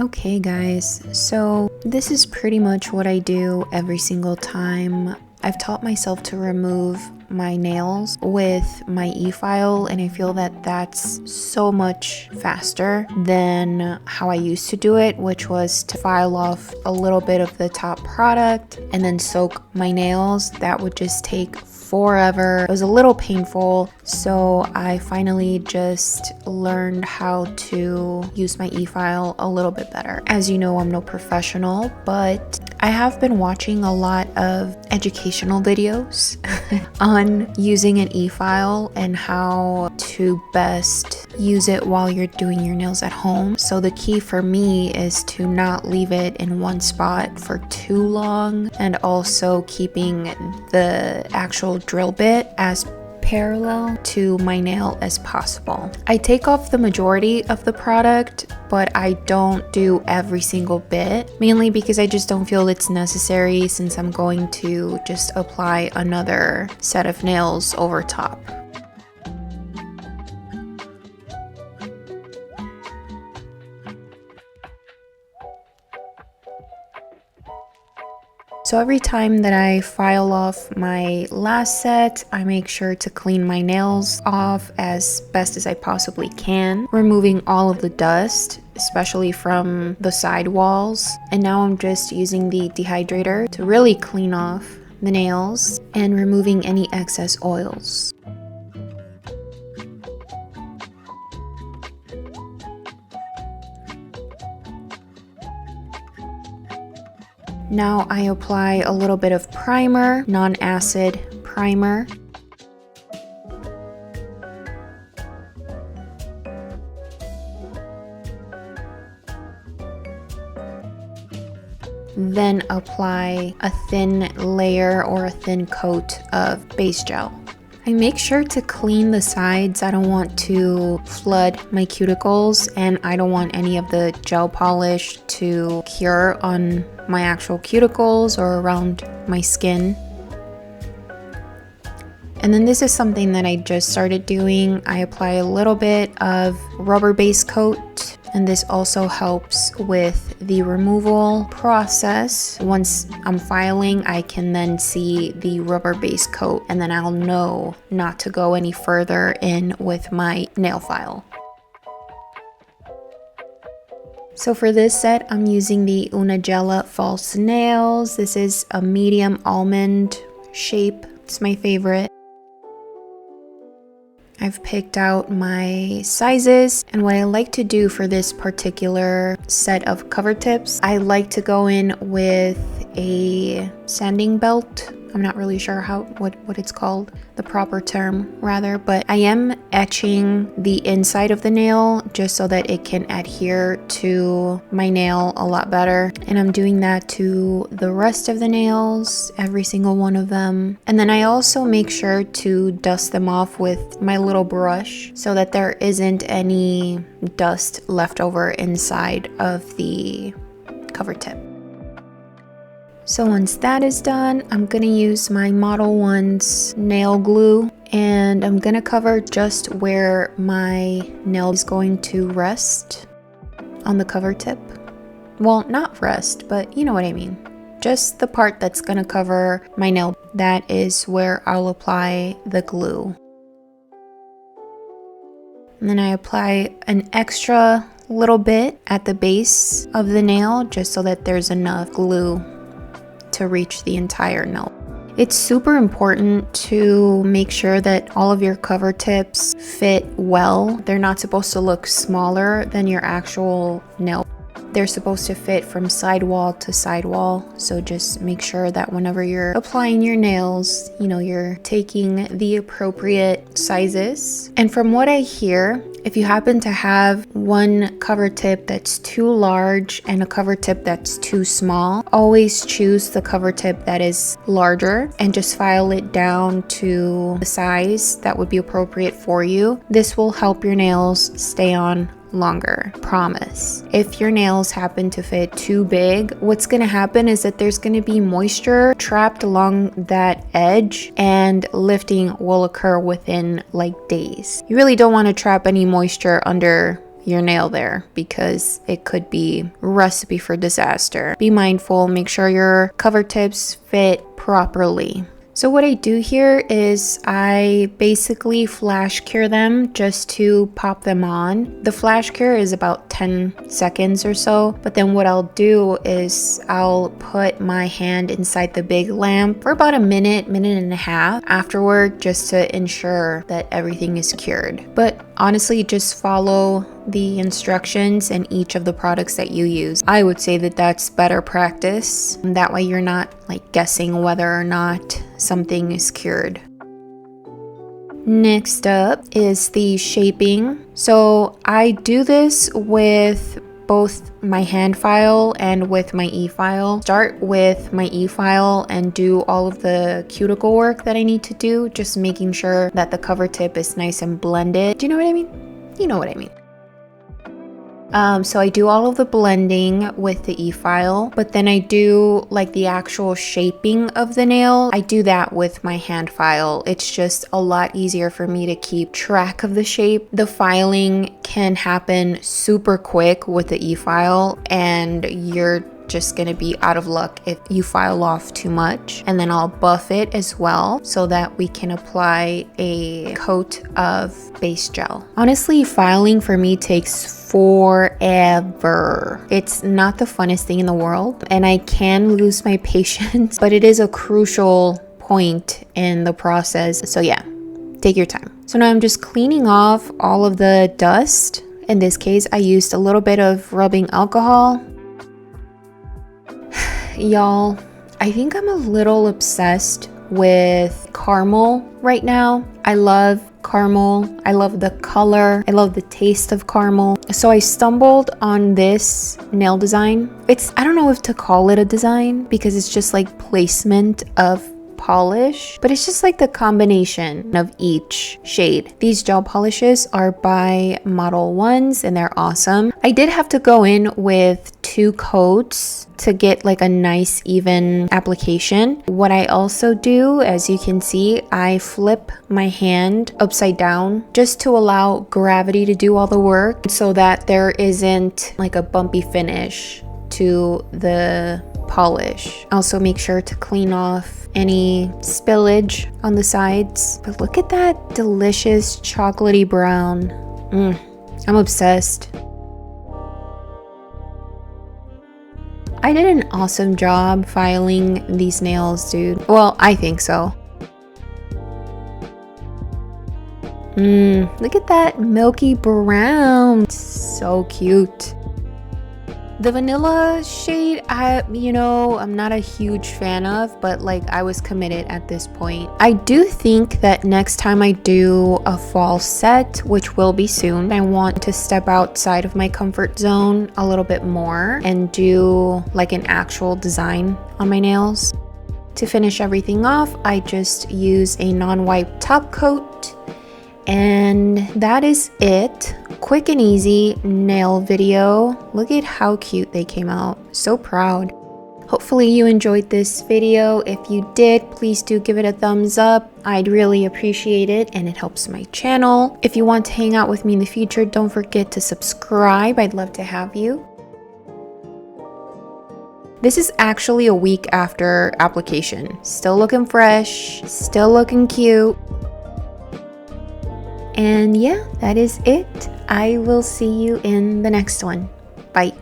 Okay guys, so this is pretty much what I do every single time. I've taught myself to remove my nails with my e-file, and I feel that that's so much faster than how I used to do it, which was to file off a little bit of the top product and then soak my nails. That would just take forever. It was a little painful, so I finally just learned how to use my e-file a little bit better. As you know, I'm no professional, but I have been watching a lot of educational videos on using an e-file and how to best use it while you're doing your nails at home. So the key for me is to not leave it in one spot for too long, and also keeping the actual drill bit as parallel to my nail as possible. I take off the majority of the product, but I don't do every single bit, mainly because I just don't feel it's necessary since I'm going to just apply another set of nails over top. So every time that I file off my last set, I make sure to clean my nails off as best as I possibly can, removing all of the dust, especially from the side walls. And now I'm just using the dehydrator to really clean off the nails and removing any excess oils. Now I apply a little bit of primer, non-acid primer. Then apply a thin layer or a thin coat of base gel. I make sure to clean the sides. I don't want to flood my cuticles, and I don't want any of the gel polish to cure on my actual cuticles or around my skin. And then this is something that I just started doing. I apply a little bit of rubber base coat, and this also helps with the removal process. Once I'm filing, I can then see the rubber base coat, and then I'll know not to go any further in with my nail file. So for this set, I'm using the Una Gela False Nails. This is a medium almond shape. It's my favorite. I've picked out my sizes, and what I like to do for this particular set of cover tips, I like to go in with a sanding belt. I'm not really sure what it's called, the proper term rather, but I am etching the inside of the nail just so that it can adhere to my nail a lot better. And I'm doing that to the rest of the nails, every single one of them. And then I also make sure to dust them off with my little brush so that there isn't any dust left over inside of the cover tip. So once that is done, I'm gonna use my Model 1's nail glue, and I'm gonna cover just where my nail is going to rest on the cover tip. Well, not rest, but you know what I mean. Just the part that's gonna cover my nail. That is where I'll apply the glue. And then I apply an extra little bit at the base of the nail just so that there's enough glue to reach the entire nail. It's super important to make sure that all of your cover tips fit well. They're not supposed to look smaller than your actual nail. They're supposed to fit from sidewall to sidewall. So just make sure that whenever you're applying your nails, you're taking the appropriate sizes. And from what I hear, if you happen to have one cover tip that's too large and a cover tip that's too small, always choose the cover tip that is larger and just file it down to the size that would be appropriate for you. This will help your nails stay on longer, promise. If your nails happen to fit too big, what's gonna happen is that there's gonna be moisture trapped along that edge, and lifting will occur within like days. You really don't want to trap any moisture under your nail there because it could be a recipe for disaster. Be mindful, make sure your cover tips fit properly. So what I do here is I basically flash cure them just to pop them on. The flash cure is about 10 seconds or so, but then what I'll do is I'll put my hand inside the big lamp for about a minute and a half afterward, just to ensure that everything is cured. But honestly, just follow the instructions in each of the products that you use. I would say that that's better practice. That way you're not like guessing whether or not something is cured. Next up is the shaping. So I do this with both my hand file and with my e-file. Start with my e-file and do all of the cuticle work that I need to do, just making sure that the cover tip is nice and blended. Do you know what I mean? You know what I mean. So I do all of the blending with the e-file, but then I do like the actual shaping of the nail. I do that with my hand file. It's just a lot easier for me to keep track of the shape. The filing can happen super quick with the e-file, and you're just gonna be out of luck if you file off too much. And then I'll buff it as well so that we can apply a coat of base gel. Honestly, filing for me takes forever. It's not the funnest thing in the world, and I can lose my patience, but it is a crucial point in the process. So yeah, take your time. So now I'm just cleaning off all of the dust. In this case, I used a little bit of rubbing alcohol. Y'all, I think I'm a little obsessed with caramel right now. I love caramel. I love the color. I love the taste of caramel. So I stumbled on this nail design. I don't know if to call it a design because it's just like placement of polish, but it's just like the combination of each shade. These gel polishes are by Model 1s and they're awesome. I did have to go in with 2 coats to get like a nice even application. What I also do, as you can see, I flip my hand upside down just to allow gravity to do all the work so that there isn't like a bumpy finish to the polish. Also make sure to clean off any spillage on the sides. But look at that delicious chocolatey brown. I'm obsessed. I did an awesome job filing these nails, dude. Well, I think so. Look at that milky brown. So cute. The vanilla shade, I'm not a huge fan of, but like I was committed at this point. I do think that next time I do a fall set, which will be soon, I want to step outside of my comfort zone a little bit more and do like an actual design on my nails. To finish everything off, I just use a non-wipe top coat. And that is it. Quick and easy nail video. Look at how cute they came out. So proud. Hopefully you enjoyed this video. If you did, please do give it a thumbs up. I'd really appreciate it and it helps my channel. If you want to hang out with me in the future, don't forget to subscribe. I'd love to have you. This is actually a week after application. Still looking fresh, still looking cute. And yeah, that is it. I will see you in the next one. Bye.